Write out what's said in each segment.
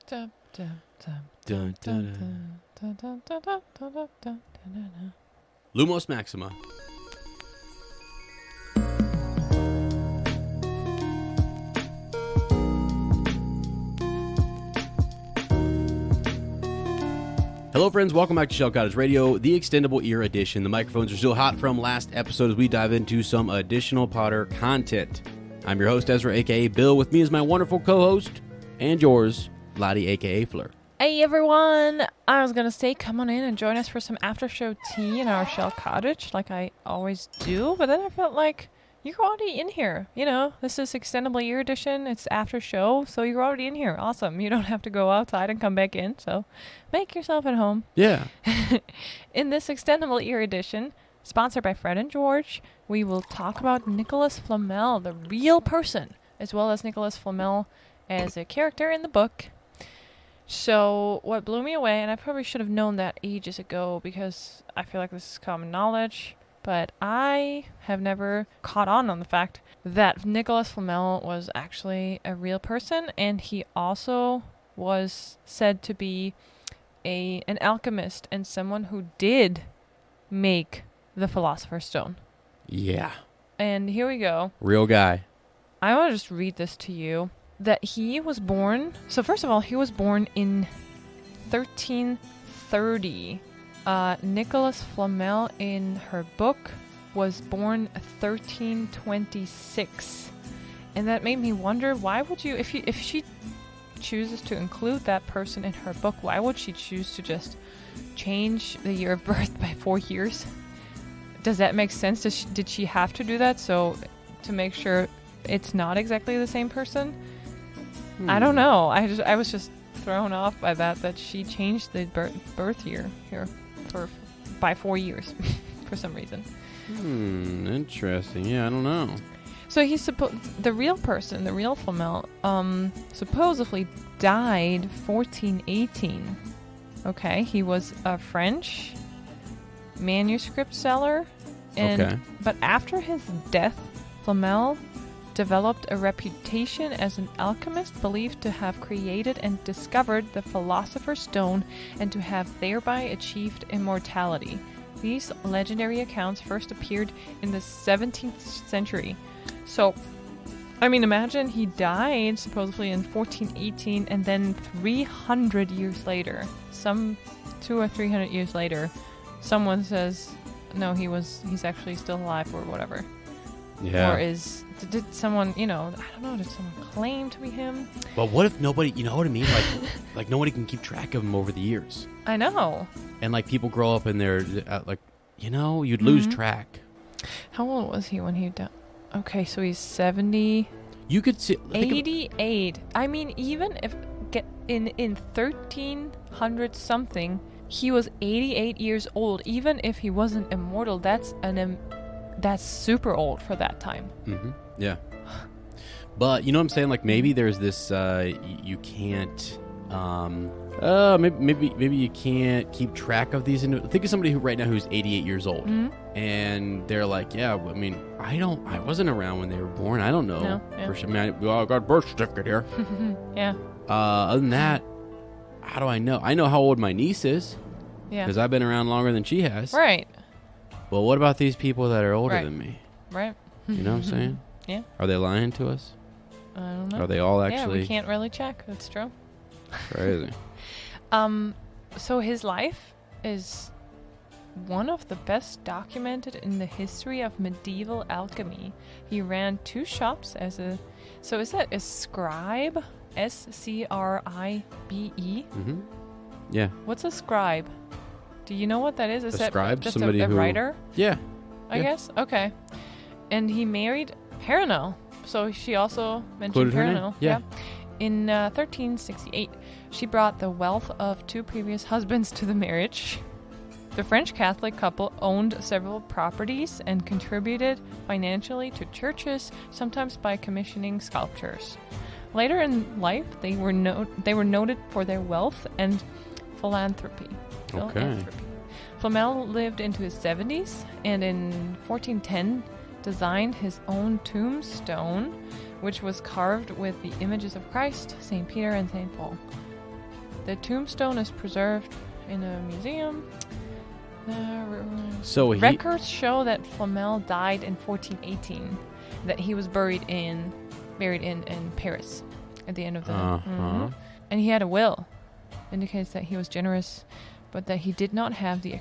Dun, dun, dun, dun, dun, dun, dun, dun, dun, dun, dun, dun, dun. Lumos Maxima. Hello, friends. Welcome back to Shell Cottage Radio, the Extendable Ear edition. The microphones are still hot from last episode as we dive into some additional Potter content. I'm your host, Ezra, a.k.a. Bill. With me is my wonderful co-host and yours, Lottie, a.k.a. Fleur. Hey everyone! I was gonna say come on in and join us for some after show tea in our Shell Cottage like I always do, but then I felt like you're already in here. You know, this is Extendable Ear edition, it's after show, so you're already in here. Awesome. You don't have to go outside and come back in, so make yourself at home. Yeah. In this Extendable Ear edition, sponsored by Fred and George, we will talk about Nicolas Flamel, the real person, as well as Nicolas Flamel as a character in the book. So what blew me away, and I probably should have known that ages ago because I feel like this is common knowledge, but I have never caught on the fact that Nicolas Flamel was actually a real person, and he also was said to be an alchemist and someone who did make the Philosopher's Stone. Yeah. And here we go. Real guy. I want to just read this to you. That he was born... So first of all, he was born in 1330. Nicolas Flamel, in her book, was born 1326. And that made me wonder, why would you... If she chooses to include that person in her book, why would she choose to just change the year of birth by 4 years? Does that make sense? Did she have to do that so to make sure it's not exactly the same person? I don't know. I was just thrown off by that she changed the birth year here by 4 years for some reason. Interesting. Yeah, I don't know. So he's the real person, the real Flamel, supposedly died 1418. Okay, he was a French manuscript seller, but after his death, Flamel developed a reputation as an alchemist believed to have created and discovered the Philosopher's Stone and to have thereby achieved immortality. These legendary accounts first appeared in the 17th century. So, I mean, imagine he died supposedly in 1418 and then 300 years later, 200 or 300 years later, someone says, no, he's actually still alive or whatever. Yeah. Or did someone, I don't know, did someone claim to be him? Well, what if nobody, you know what I mean? Like nobody can keep track of him over the years. I know. And like people grow up and they're you'd lose track. How old was he when he died? Okay, so he's 70. You could see 88. I mean, even if in 1300 something, he was 88 years old. Even if he wasn't immortal, that's super old for that time. Mm-hmm. Yeah. But you know what I'm saying? Like maybe there's this you can't maybe you can't keep track of these. Think of somebody who right now who's 88 years old, and they're like, yeah, I mean, I wasn't around when they were born. I don't know. No, yeah. For sure. I mean, we all got a birth certificate here. Yeah. Other than that, how do I know? I know how old my niece is. Yeah. Because I've been around longer than she has. Right. Well, what about these people that are older than me? Right. You know what I'm saying? Yeah. Are they lying to us? I don't know. Are they all actually? Yeah, we can't really check. That's true. Crazy. So his life is one of the best documented in the history of medieval alchemy. He ran 2 shops so is that a scribe? S-C-R-I-B-E? Mm-hmm. Yeah. What's a scribe? Do you know what that is? Is a that scribe, just somebody a who, writer? Yeah. I guess? Okay. And he married Perenelle. So she also mentioned Perenelle. Yeah. In 1368, she brought the wealth of 2 previous husbands to the marriage. The French Catholic couple owned several properties and contributed financially to churches, sometimes by commissioning sculptures. Later in life, they were noted for their wealth and philanthropy. Okay. Flamel lived into his 70s, and in 1410 designed his own tombstone, which was carved with the images of Christ, St. Peter, and St. Paul. The tombstone is preserved in a museum. So Records show that Flamel died in 1418. That he was buried in Paris at the end of the. And he had a will, indicates that he was generous, but that he did not have the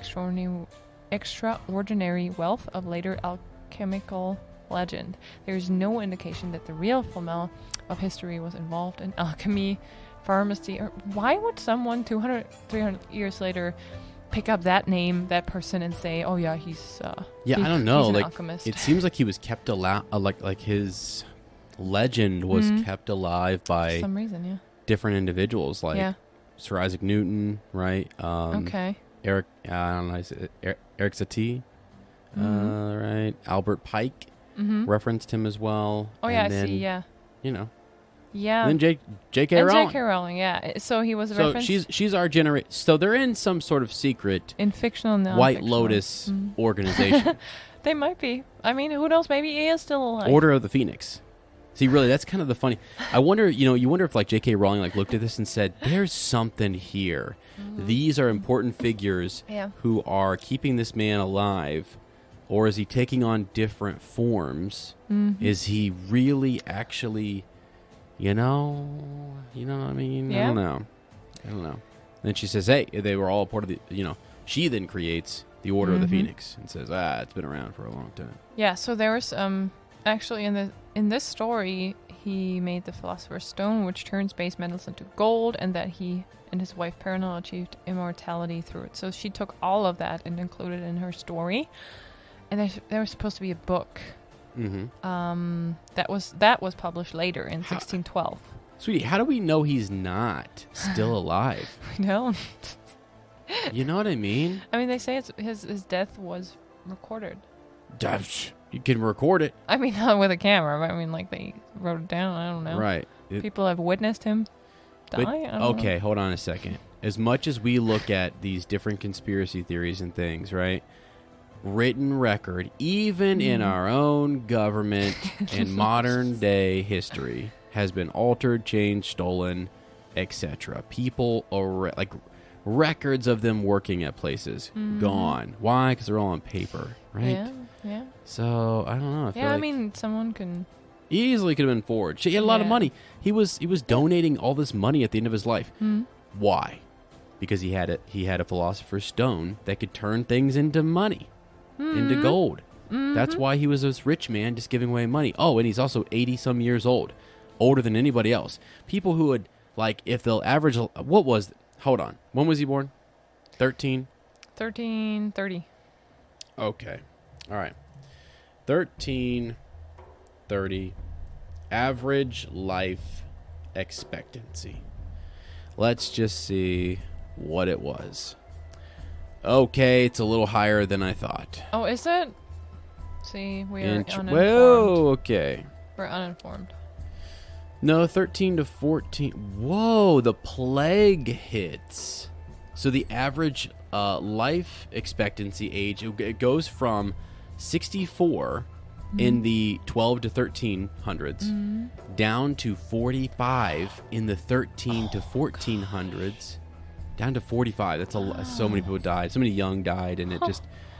extraordinary wealth of later alchemical legend. There is no indication that the real Flamel of history was involved in alchemy, pharmacy, or why would someone 200, 300 years later pick up that name, that person, and say, "Oh yeah, he's I don't know. He's an like alchemist." it seems like he was kept alive. Like his legend was kept alive by for some reason. Yeah. different individuals, like Sir Isaac Newton, right? Okay. Eric, I don't know, Eric Satie, right? Albert Pike referenced him as well. Oh yeah, I see. Yeah. You know. Yeah. And then J.K. Rowling. J.K. Rowling, yeah. So he was So referenced. she's our generation. So they're in some sort of secret In fictional, White Lotus organization. They might be. I mean, who knows? Maybe he is still alive. Order of the Phoenix. See, really, that's kind of the funny. I wonder, you wonder if like J.K. Rowling like looked at this and said, "There's something here. These are important figures who are keeping this man alive, or is he taking on different forms? Is he really actually, you know what I mean? Yeah. I don't know." Then she says, "Hey, they were all part of the, She then creates the Order of the Phoenix and says, it's been around for a long time." Yeah. So there was actually in this story, he made the Philosopher's Stone, which turns base metals into gold, and that he and his wife Perenelle achieved immortality through it. So she took all of that and included it in her story. And there was supposed to be a book. That was published later in 1612. Sweetie, how do we know he's not still alive? We don't. You know what I mean? I mean, they say his death was recorded. You can record it. I mean, not with a camera, but I mean, like, they wrote it down. I don't know. Right. People have witnessed him die. Okay, hold on a second. As much as we look at these different conspiracy theories and things, right? Written record, even in our own government and modern day history, has been altered, changed, stolen, etc. People are like records of them working at places gone. Why? Because they're all on paper, right? Yeah. So I don't know. I mean, someone can easily could have been forged. He had a lot of money. He was donating all this money at the end of his life. Why? Because he had a Philosopher's Stone that could turn things into money, into gold. That's why he was this rich man just giving away money. Oh, and he's also 80 some years old, older than anybody else. People who would like if they'll average. Hold on. When was he born? 1330. Okay. All right. 1330. Average life expectancy. Let's just see what it was. Okay, it's a little higher than I thought. Oh, is it? See, we are uninformed. Whoa, okay. We're uninformed. No, 13 to 14. Whoa, the plague hits. So the average life expectancy age, it goes from 64 in the 12 to 1300s down to 45 in the 13 to 1400s. Down to 45. That's so many people died. So many young died, and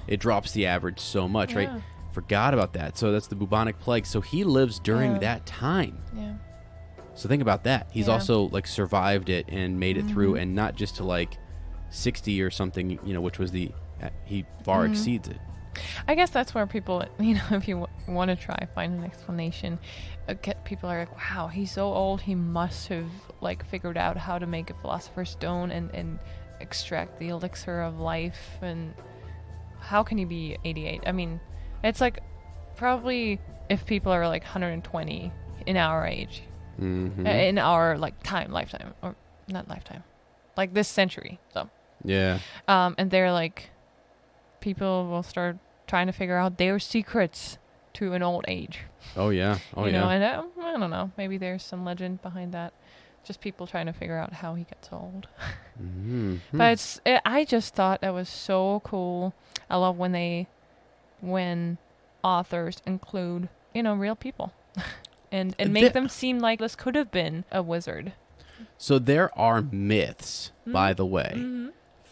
it drops the average so much, right? Forgot about that. So that's the bubonic plague. So he lives during that time. Yeah. So think about that. He's also like survived it and made it through, and not just to like 60 or something, which was he far exceeds it. I guess that's where people, if you want to try find an explanation, people are like, wow, he's so old, he must have like figured out how to make a Philosopher's Stone and extract the elixir of life, and how can he be 88? I mean, it's like probably if people are like 120 in our age, in our like lifetime, or not lifetime, like this century, so and they're like, people will start trying to figure out their secrets to an old age. Oh yeah. And I don't know, maybe there's some legend behind that, just people trying to figure out how he gets old. But I just thought that was so cool. I love when authors include real people and make them seem like this could have been a wizard. So there are myths by the way.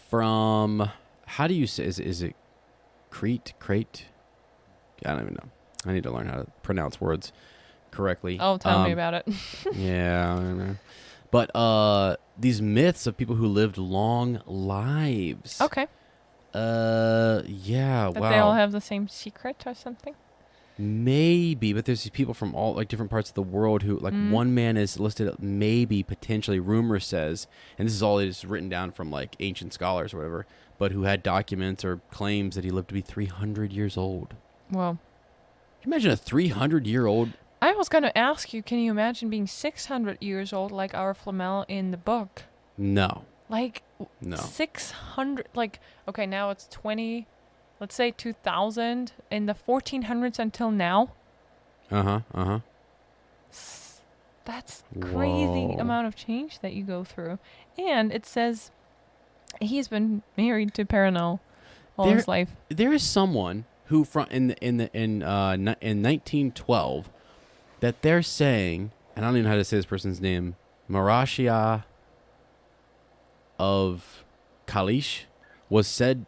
From, how do you say, is it Crete? I don't even know. I need to learn how to pronounce words correctly. Oh, tell me about it. Yeah, I don't know. But these myths of people who lived long lives. Okay. Yeah, That wow. they all have the same secret or something? Maybe, but there's these people from all like different parts of the world who, like, one man is listed, maybe, potentially, rumor says, and this is all is written down from like ancient scholars or whatever, but who had documents or claims that he lived to be 300 years old. Well, Can you imagine a 300-year-old? I was going to ask you, can you imagine being 600 years old like our Flamel in the book? No. Like, No. 600, like, okay, now it's 20, let's say 2000, in the 1400s until now. That's crazy Whoa. amount of change that you go through. And it says he's been married to Paranel all his life. There is someone who in 1912 that they're saying, and I don't even know how to say this person's name, Marashia of Kalish, was said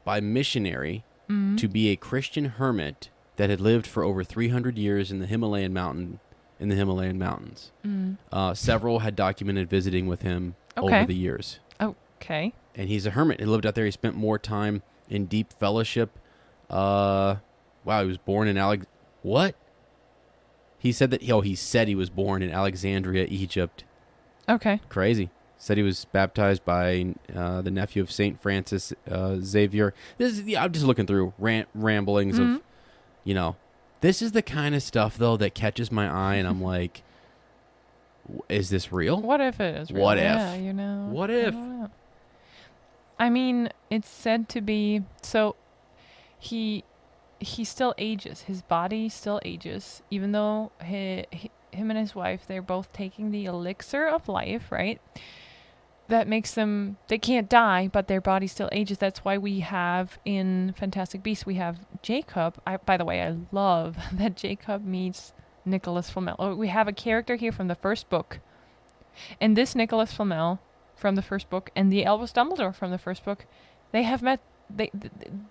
by missionary to be a Christian hermit that had lived for over 300 years in the Himalayan mountains. Several had documented visiting with him over the years. Okay. And he's a hermit. He lived out there. He spent more time in deep fellowship. Wow, he was born in What? He said that. He said he was born in Alexandria, Egypt. Okay. Crazy. Said he was baptized by the nephew of Saint Francis Xavier. I'm just looking through ramblings of, This is the kind of stuff though that catches my eye, and I'm like, is this real? What if it is real? What if? Yeah, What if? I mean, it's said to be, so he still ages. His body still ages, even though him and his wife, they're both taking the elixir of life, right? That makes them, they can't die, but their body still ages. That's why we have in Fantastic Beasts, we have Jacob. By the way, I love that Jacob meets Nicolas Flamel. Oh, we have a character here from the first book. And this Nicolas Flamel from the first book and the Albus Dumbledore from the first book, they have met,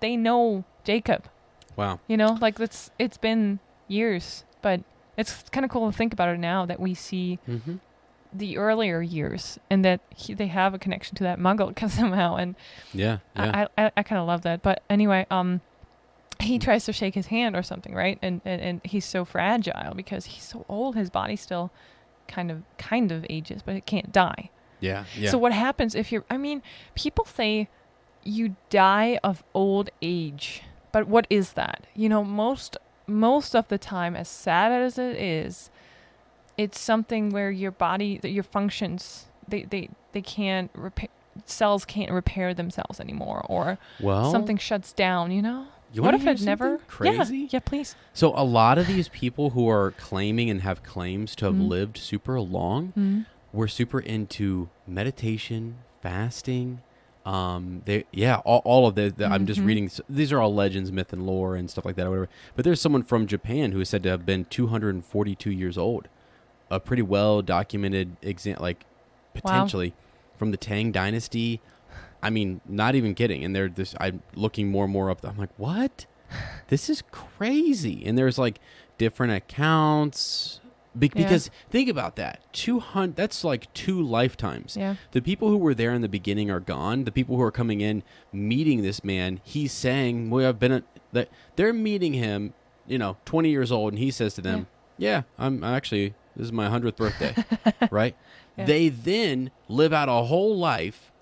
they know Jacob. Wow. Like it's been years, but it's kind of cool to think about it now that we see the earlier years and that they have a connection to that Muggle somehow. And yeah. I kind of love that. But anyway, he tries to shake his hand or something, right? And he's so fragile because he's so old. His body still kind of ages, but it can't die. Yeah. So what happens if people say you die of old age, but what is that? Most of the time, as sad as it is, it's something where your body, your functions, they can't repair, cells can't repair themselves anymore, or something shuts down, What if it never? Crazy? Yeah, please. So a lot of these people who are claiming and have claims to have lived super long were super into meditation, fasting. All of the I'm just reading. These are all legends, myth, and lore and stuff like that, or whatever. But there's someone from Japan who is said to have been 242 years old. A pretty well documented potentially from the Tang Dynasty. I mean, not even kidding. And I'm looking more and more up. I'm like, what? This is crazy. And there's like different accounts. Because think about that. 200, that's like 2 lifetimes. Yeah. The people who were there in the beginning are gone. The people who are coming in, meeting this man, he's saying, that they're meeting him, 20 years old. And he says to them, this is my 100th birthday, right? Yeah. They then live out a whole life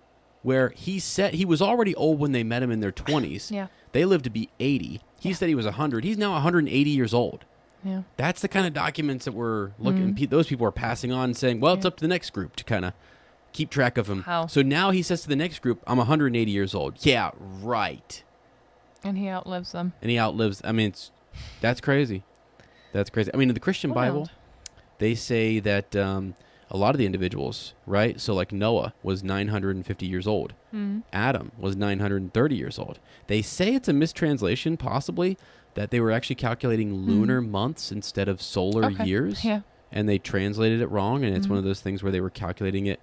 where he said he was already old when they met him in their 20s. Yeah. They lived to be 80. He said he was 100. He's now 180 years old. Yeah. That's the kind of documents that we're looking. Those people are passing on and saying, it's up to the next group to kind of keep track of him. How? So now he says to the next group, I'm 180 years old. Yeah, right. And he outlives them. That's crazy. That's crazy. I mean, in the Christian Bible, they say that a lot of the individuals, right? So like Noah was 950 years old. Adam was 930 years old. They say it's a mistranslation, possibly, that they were actually calculating lunar months instead of solar years. Yeah. And they translated it wrong, and it's one of those things where they were calculating it,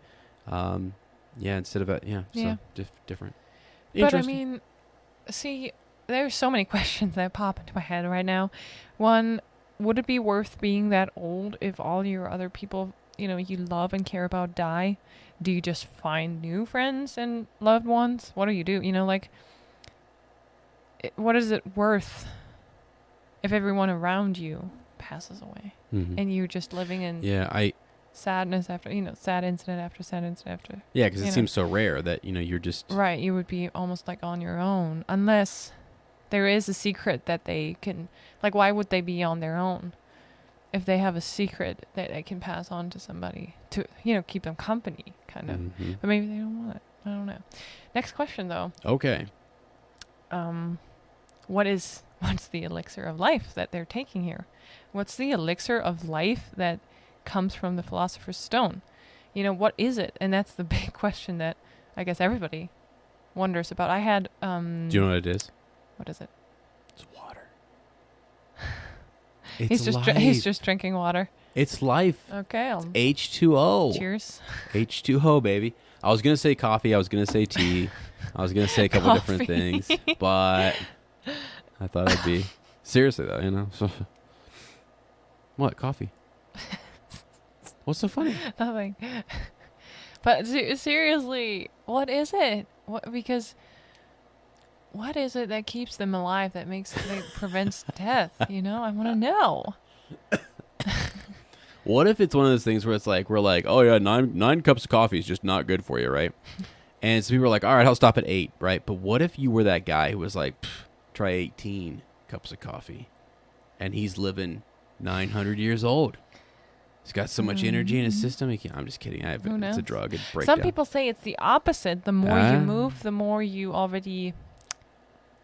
Yeah, instead of so different. But I mean, see, there's so many questions that pop into my head right now. One, would it be worth being that old if all your other people, you love and care about die? Do you just find new friends and loved ones? What do you do? What is it worth if everyone around you passes away and you're just living in sadness after, sad incident after sad incident after. Yeah, because it seems so rare that, you're just... Right, you would be almost like on your own, unless there is a secret that they can... Like, why would they be on their own if they have a secret that they can pass on to somebody to, keep them company, kind of. Mm-hmm. But maybe they don't want it. I don't know. Next question, though. Okay. What's the elixir of life that they're taking here? What's the elixir of life that comes from the Philosopher's Stone? What is it? And that's the big question that I guess everybody wonders about. I had do you know what it is? What is it? It's water. He's just drinking water. It's life. Okay. H2O. Cheers. H2O, baby. I was gonna say coffee. I was gonna say tea. I was gonna say a couple different things, but I thought I'd be seriously though. What coffee? What's so funny? Nothing. But seriously, what is it? Because what is it that keeps them alive? That prevents death? I want to know. What if it's one of those things where it's like we're like, oh yeah, nine cups of coffee is just not good for you, right? And so people are like, all right, I'll stop at 8, right? But what if you were that guy who was like, try 18 cups of coffee, and he's living 900 years old? He's got so much energy in his system. I'm just kidding. It's a drug. It breaks Some down. people say it's the opposite. The more you move, the more you already...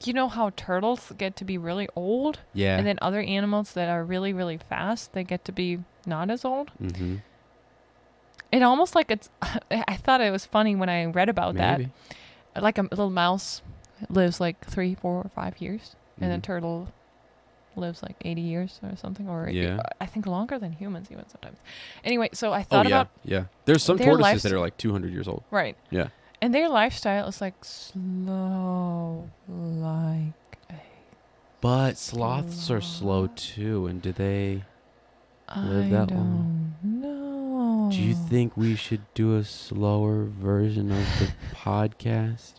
You know how turtles get to be really old? Yeah. And then other animals that are really, really fast, they get to be not as old? Mm-hmm. It almost like it's... I thought it was funny when I read about that. Like a little mouse lives like 3, 4, or 5 years. And a turtle lives like 80 years or something. Or I think longer than humans even sometimes. Anyway, so I thought about... Yeah. There's some tortoises that are like 200 years old. Right. Yeah. And their lifestyle is like slow, like... But sloths are slow too, and do they live that long? No. Do you think we should do a slower version of the podcast?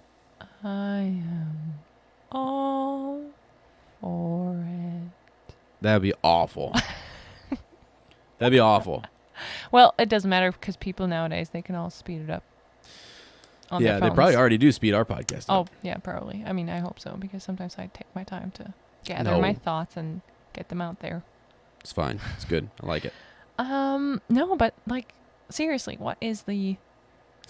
I am all for it. That'd be awful. That'd be awful. Well, it doesn't matter because people nowadays, they can all speed it up. Yeah, they probably already do speed our podcast up. Oh, yeah, probably. I mean, I hope so, because sometimes I take my time to gather my thoughts and get them out there. It's fine. It's good. I like it. No, but like, seriously, what is the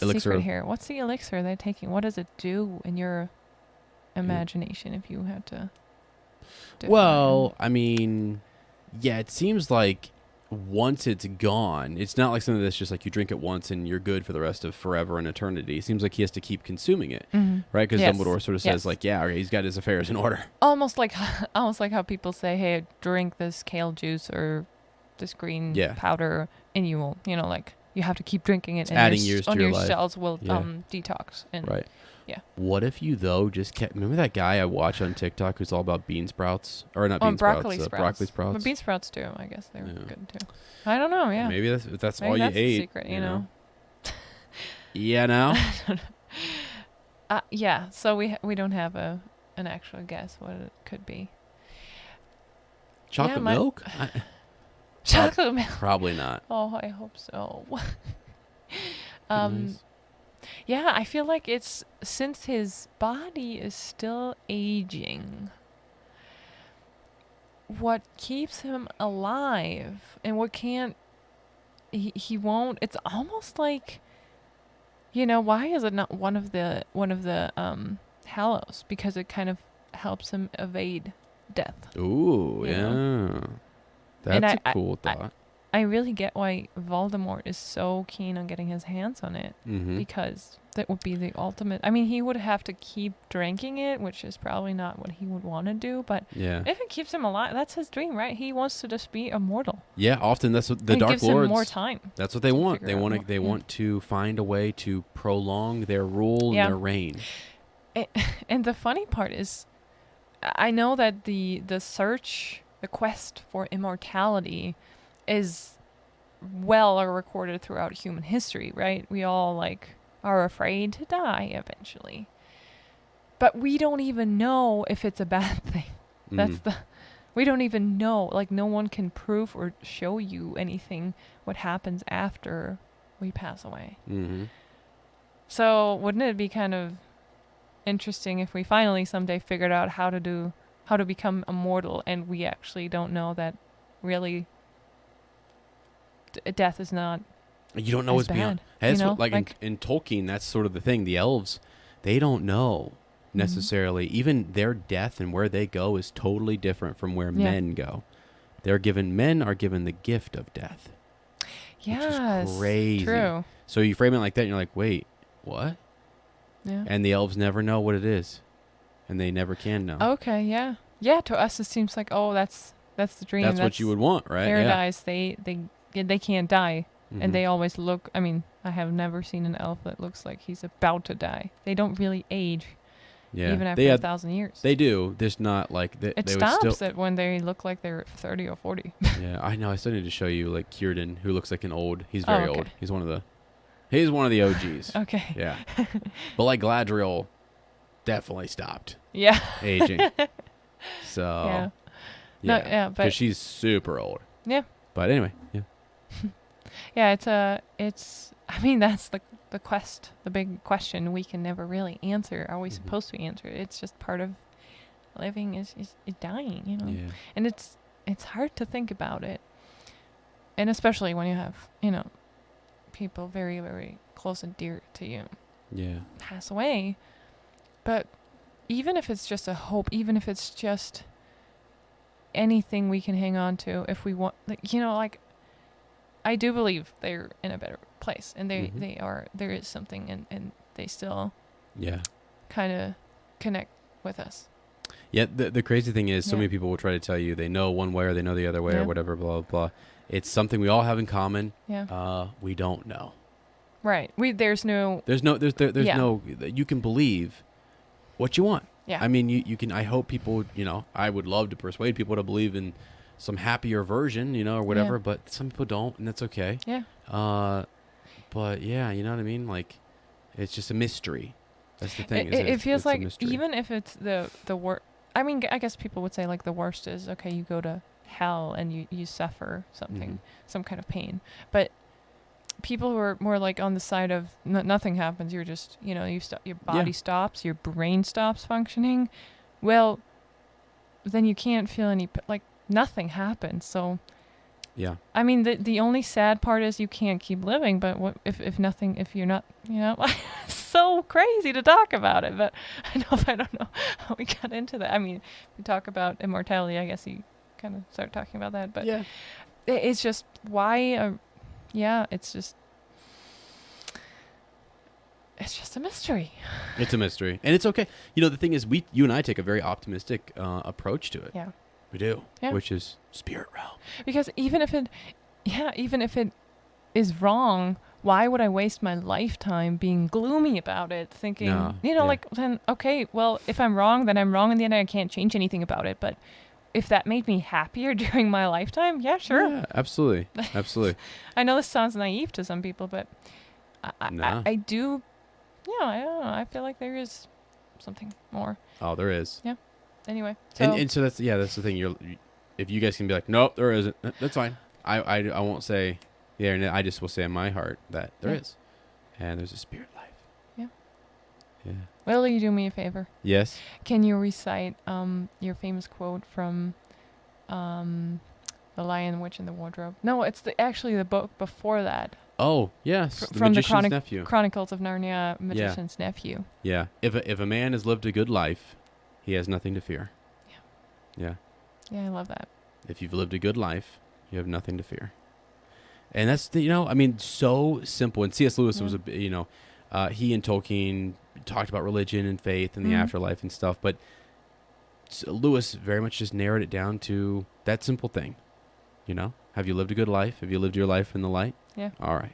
elixir secret here? What's the elixir they're taking? What does it do in your imagination if you had to... Well, I mean, yeah, it seems like once it's gone, it's not like something that's just like you drink it once and you're good for the rest of forever and eternity. It seems like he has to keep consuming it, right? Because Dumbledore sort of says like, yeah, okay, he's got his affairs in order. Almost like how people say, hey, drink this kale juice or this green powder and you will, like you have to keep drinking it. It's and adding years to your life. Cells will detox. And right. Yeah. What if you, though, just kept... Remember that guy I watch on TikTok who's all about bean sprouts? Or not bean sprouts. Broccoli sprouts. But bean sprouts, too. I guess they were good, too. I don't know, yeah. Maybe that's maybe all that's you ate. The secret, you know? Yeah, no? Yeah, so we don't have an actual guess what it could be. Chocolate milk? Chocolate milk. Probably not. Oh, I hope so. Nice. Yeah, I feel like it's since his body is still aging. What keeps him alive and what can't he won't. It's almost like, why is it not one of the hallows? Because it kind of helps him evade death. Ooh, yeah. That's a cool thought. I really get why Voldemort is so keen on getting his hands on it, because that would be the ultimate. I mean, he would have to keep drinking it, which is probably not what he would want to do, but if it keeps him alive, that's his dream, right? He wants to just be immortal. Yeah, often that's what the it Dark gives Lords. Him more time. That's what they want. They want to find a way to prolong their rule and their reign. And the funny part is, I know that the quest for immortality is well recorded throughout human history, right? We all are afraid to die eventually, but we don't even know if it's a bad thing. We don't even know. No one can prove or show you anything what happens after we pass away. So wouldn't it be kind of interesting if we finally someday figured out how to become immortal, and we actually don't know that really death is not. You don't know what's beyond. That's in Tolkien, that's sort of the thing. The elves, they don't know necessarily. Even their death and where they go is totally different from where men go. Men are given the gift of death. Yes, which is crazy. True. So you frame it like that, and you're like, wait, what? Yeah. And the elves never know what it is, and they never can know. Okay, yeah. Yeah, to us it seems like, that's the dream. That's what you would want, right? Paradise, they can't die. And they always look, I mean, I have never seen an elf that looks like he's about to die. They don't really age, even after 1,000 years. They do. There's not like... It stops it when they look like they're 30 or 40. Yeah, I know. I still need to show you, Círdan, who looks like an old... He's very old. He's one of the OGs. Okay. Yeah. But Galadriel definitely stopped aging. So... Yeah. Because she's super old. Yeah. But anyway, yeah. Yeah, I mean, that's the quest, the big question we can never really answer. Are we supposed to answer it? It's just part of living is dying, Yeah. And it's hard to think about it. And especially when you have, people very, very close and dear to you pass away. But even if it's just a hope, even if it's just anything we can hang on to, if we want, I do believe they're in a better place, and they are. There is something, and they still, kind of connect with us. Yeah. The crazy thing is, so many people will try to tell you they know one way or they know the other way or whatever. Blah blah blah. It's something we all have in common. Yeah. We don't know. Right. There's no. You can believe what you want. Yeah. I mean, you can. I hope people. I would love to persuade people to believe in some happier version, or whatever, but some people don't, and that's okay. Yeah. But yeah, you know what I mean? It's just a mystery. That's the thing. It feels like even if it's the worst, I mean, I guess people would say the worst is, okay, you go to hell and you suffer something, some kind of pain. But people who are more on the side of nothing happens, you're just, your body stops, your brain stops functioning. Well, then you can't feel any, nothing happens. So, yeah. I mean, the only sad part is you can't keep living. But what if you're not, so crazy to talk about it. But I don't know how we got into that. I mean, we talk about immortality. I guess you kind of start talking about that. But it's just why. It's just a mystery. It's a mystery, and it's okay. The thing is, you and I take a very optimistic approach to it. Yeah. We do, which is spirit realm. Because even if it is wrong, why would I waste my lifetime being gloomy about it, thinking, then, okay, well, if I'm wrong, then I'm wrong in the end, I can't change anything about it. But if that made me happier during my lifetime, yeah, sure. Yeah, absolutely. Absolutely. I know this sounds naive to some people, but I do, I don't know. I feel like there is something more. Oh, there is. Yeah. Anyway, and so that's the thing. If you guys can be like, nope, there isn't. That's fine. I won't say, and I just will say in my heart that there is, and there's a spirit life. Yeah. Yeah. Will you do me a favor? Yes. Can you recite your famous quote from The Lion, Witch, and the Wardrobe? No, it's actually the book before that. Oh, yes. From the Nephew. Chronicles of Narnia, Magician's Nephew. Yeah. If a man has lived a good life, he has nothing to fear. Yeah. Yeah, I love that. If you've lived a good life, you have nothing to fear. And that's I mean, so simple. And C.S. Lewis was he and Tolkien talked about religion and faith and the afterlife and stuff, but Lewis very much just narrowed it down to that simple thing. Have you lived a good life? Have you lived your life in the light? Yeah. All right.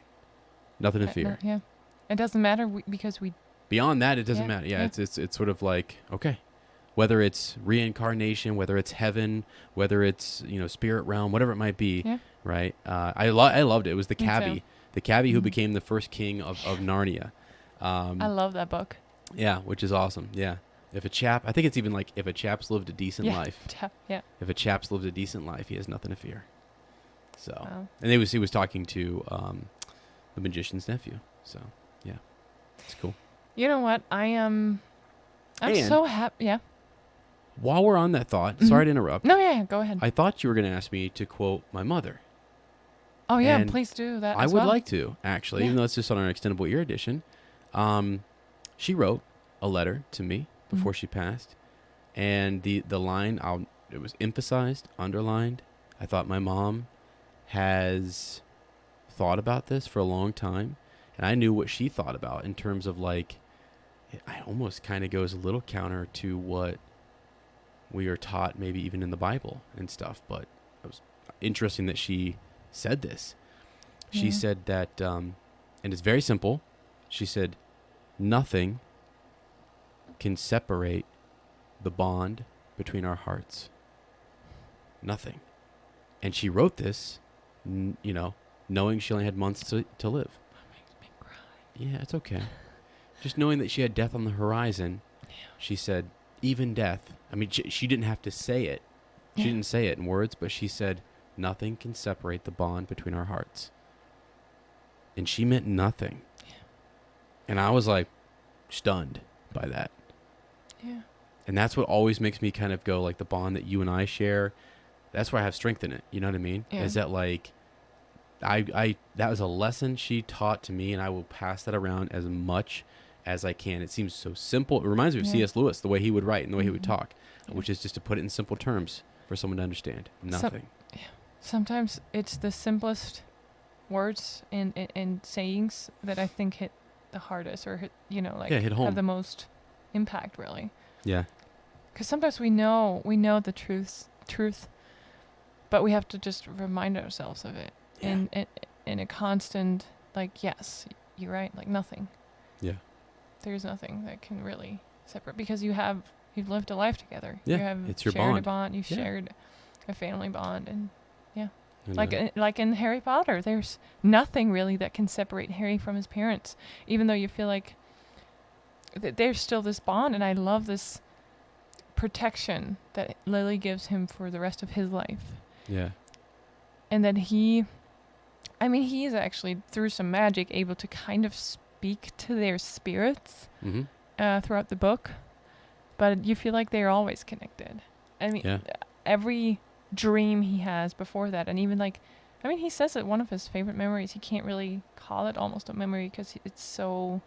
Nothing to fear. Yeah. It doesn't matter because we. Beyond that, it doesn't matter. Yeah, it's sort of like, okay, whether it's reincarnation, whether it's heaven, whether it's spirit realm, whatever it might be. Yeah. Right. I loved it. It was the cabbie, who became the first king of Narnia. I love that book. Yeah, which is awesome. Yeah. I think it's even like if a chap's lived a decent life. If a chap's lived a decent life, he has nothing to fear. So, and he was talking to the magician's nephew. So, yeah, it's cool. You know what? I'm so happy. Yeah. While we're on that thought, sorry to interrupt. No, yeah, go ahead. I thought you were going to ask me to quote my mother. Oh yeah, and please do that. I would like to actually, even though it's just on our Extendable Ear edition. She wrote a letter to me before she passed, and the line it was emphasized, underlined. I thought my mom has thought about this for a long time, and I knew what she thought about in terms of like, it almost kind of goes a little counter to what we are taught, maybe even in the Bible and stuff. But it was interesting that she said this. She said that, and it's very simple. She said, nothing can separate the bond between our hearts. Nothing. And she wrote this, knowing she only had months to live. That makes me cry. Yeah, it's okay. Just knowing that she had death on the horizon, she said, even death. I mean, she didn't have to say it. She didn't say it in words, but she said, nothing can separate the bond between our hearts. And she meant nothing. Yeah. And I was like stunned by that. Yeah. And that's what always makes me kind of go like the bond that you and I share. That's where I have strength in it. You know what I mean? Yeah. Is that like, that was a lesson she taught to me, and I will pass that around as much as I can. It seems so simple. It reminds me of C.S. Lewis, the way he would write and the way he would talk, which is just to put it in simple terms for someone to understand. Nothing. Sometimes it's the simplest words and sayings that I think hit the hardest, or hit hit home. Have the most impact, really. Yeah. Because sometimes we know the truth, but we have to just remind ourselves of it in a constant, like, yes, you're right, like nothing. Yeah. There's nothing that can really separate, because you've lived a life together. Yeah, you have it's your shared bond. a bond. You've shared a family bond, and And like in Harry Potter, there's nothing really that can separate Harry from his parents, even though you feel like there's still this bond. And I love this protection that Lily gives him for the rest of his life. Yeah. And that he is actually, through some magic, able to kind of speak to their spirits throughout the book. But you feel like they're always connected. I mean, every dream he has before that, and even he says that one of his favorite memories, he can't really call it almost a memory because it's so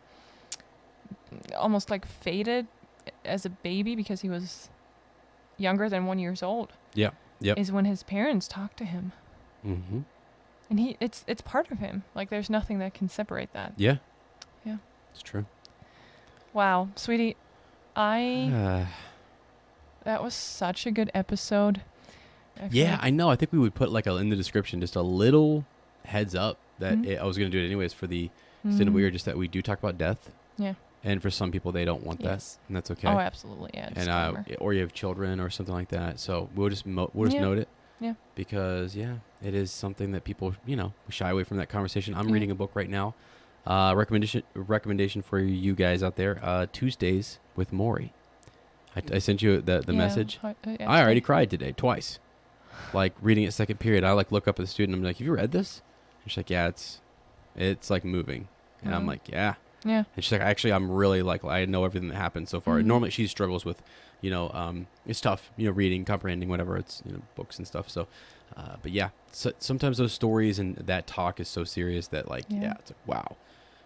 almost like faded as a baby, because he was younger than 1 year old. Yeah. Yep. Is when his parents talk to him. Mm-hmm. And it's part of him. Like, there's nothing that can separate that. Yeah. Yeah. It's true. Wow, sweetie, that was such a good episode. I know. I think we would put in the description just a little heads up that I was going to do it anyways for the Extendable Ear, just that we do talk about death. Yeah. And for some people, they don't want that, and that's okay. Oh, absolutely, yeah. And or you have children or something like that, so we'll just note it. Yeah. Because it is something that people shy away from that conversation. I'm reading a book right now. Recommendation for you guys out there: Tuesdays with Maury. I sent you the message. I already cried today twice. Like reading it second period, I look up at the student. I'm like, "Have you read this?" And she's like, "Yeah, it's like moving." And I'm like, "Yeah." Yeah. And she's like, "Actually, I'm really I know everything that happened so far." Normally, she struggles with, it's tough, reading, comprehending, whatever. It's books and stuff. So, but yeah, sometimes those stories and that talk is so serious that it's like, wow.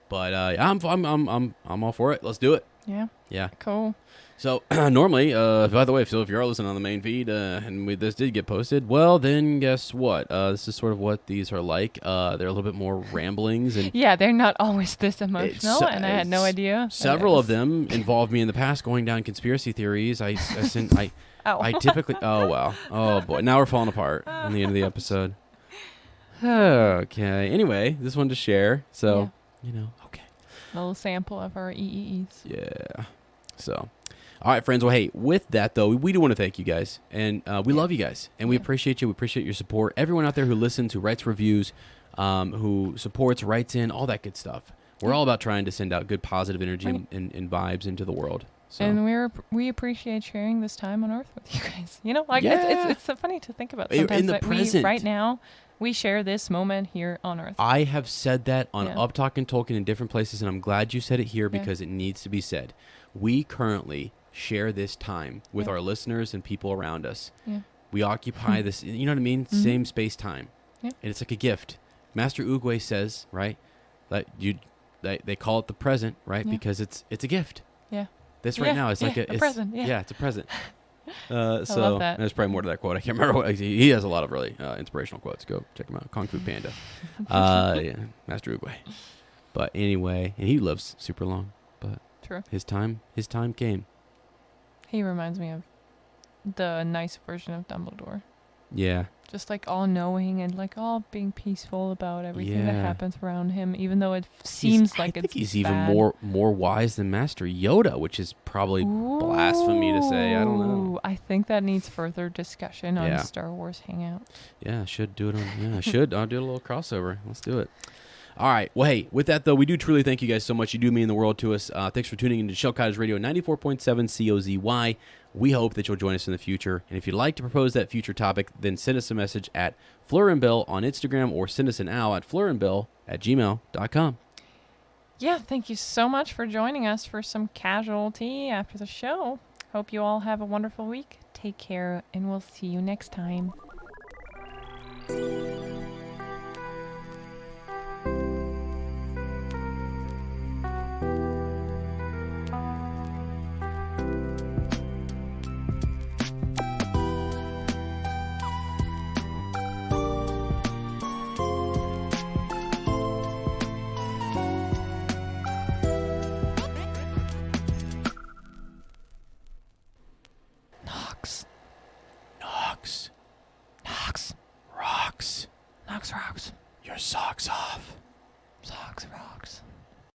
But I'm all for it. Let's do it. Yeah. Yeah. Cool. So normally, by the way, so if you're listening on the main feed and this did get posted, well, then guess what? This is sort of what these are like. They're a little bit more ramblings and Yeah, they're not always this emotional, and I had no idea. Several of them involved me in the past going down conspiracy theories. I typically. Oh wow. Oh boy. Now we're falling apart on the end of the episode. Okay. Anyway, this one to share. So okay. A little sample of our EEEs. Yeah. So. All right, friends. Well, hey, with that, though, we do want to thank you guys. And we love you guys. And we appreciate you. We appreciate your support. Everyone out there who listens, who writes reviews, who supports, writes in, all that good stuff. We're all about trying to send out good positive energy and vibes into the world. So. And we appreciate sharing this time on Earth with you guys. It's so funny to think about sometimes. In the present. Right now, we share this moment here on Earth. I have said that on Up Talkin' Tolkien in different places, and I'm glad you said it here because it needs to be said. We currently share this time with our listeners and people around us. Yeah. We occupy this, you know what I mean? Mm-hmm. Same space-time. Yeah. And it's like a gift. Master Oogway says, right, that they call it the present, right? Yeah. Because it's a gift. Yeah. This right now is like a present. Yeah, it's a present. I love that. There's probably more to that quote. I can't remember what he has a lot of really inspirational quotes. Go check him out. Kung Fu Panda. Master Oogway. But anyway, and he lives super long. But true. His time came. He reminds me of the nice version of Dumbledore. Yeah. Just like all knowing and like all being peaceful about everything that happens around him, even though it seems like it's he's bad. Even more wise than Master Yoda, which is probably blasphemy to say. I don't know. I think that needs further discussion on Star Wars Hangout. Yeah, I should do it on. Yeah, I should. I'll do a little crossover. Let's do it. All right. Well, hey, with that, though, we do truly thank you guys so much. You do mean the world to us. Thanks for tuning into Shell Cottage Radio 94.7 COZY. We hope that you'll join us in the future. And if you'd like to propose that future topic, then send us a message at fleurandbill on Instagram or send us an owl at fleurandbill@gmail.com. Yeah, thank you so much for joining us for some casual tea after the show. Hope you all have a wonderful week. Take care, and we'll see you next time. Rocks. Your socks off. Socks rocks.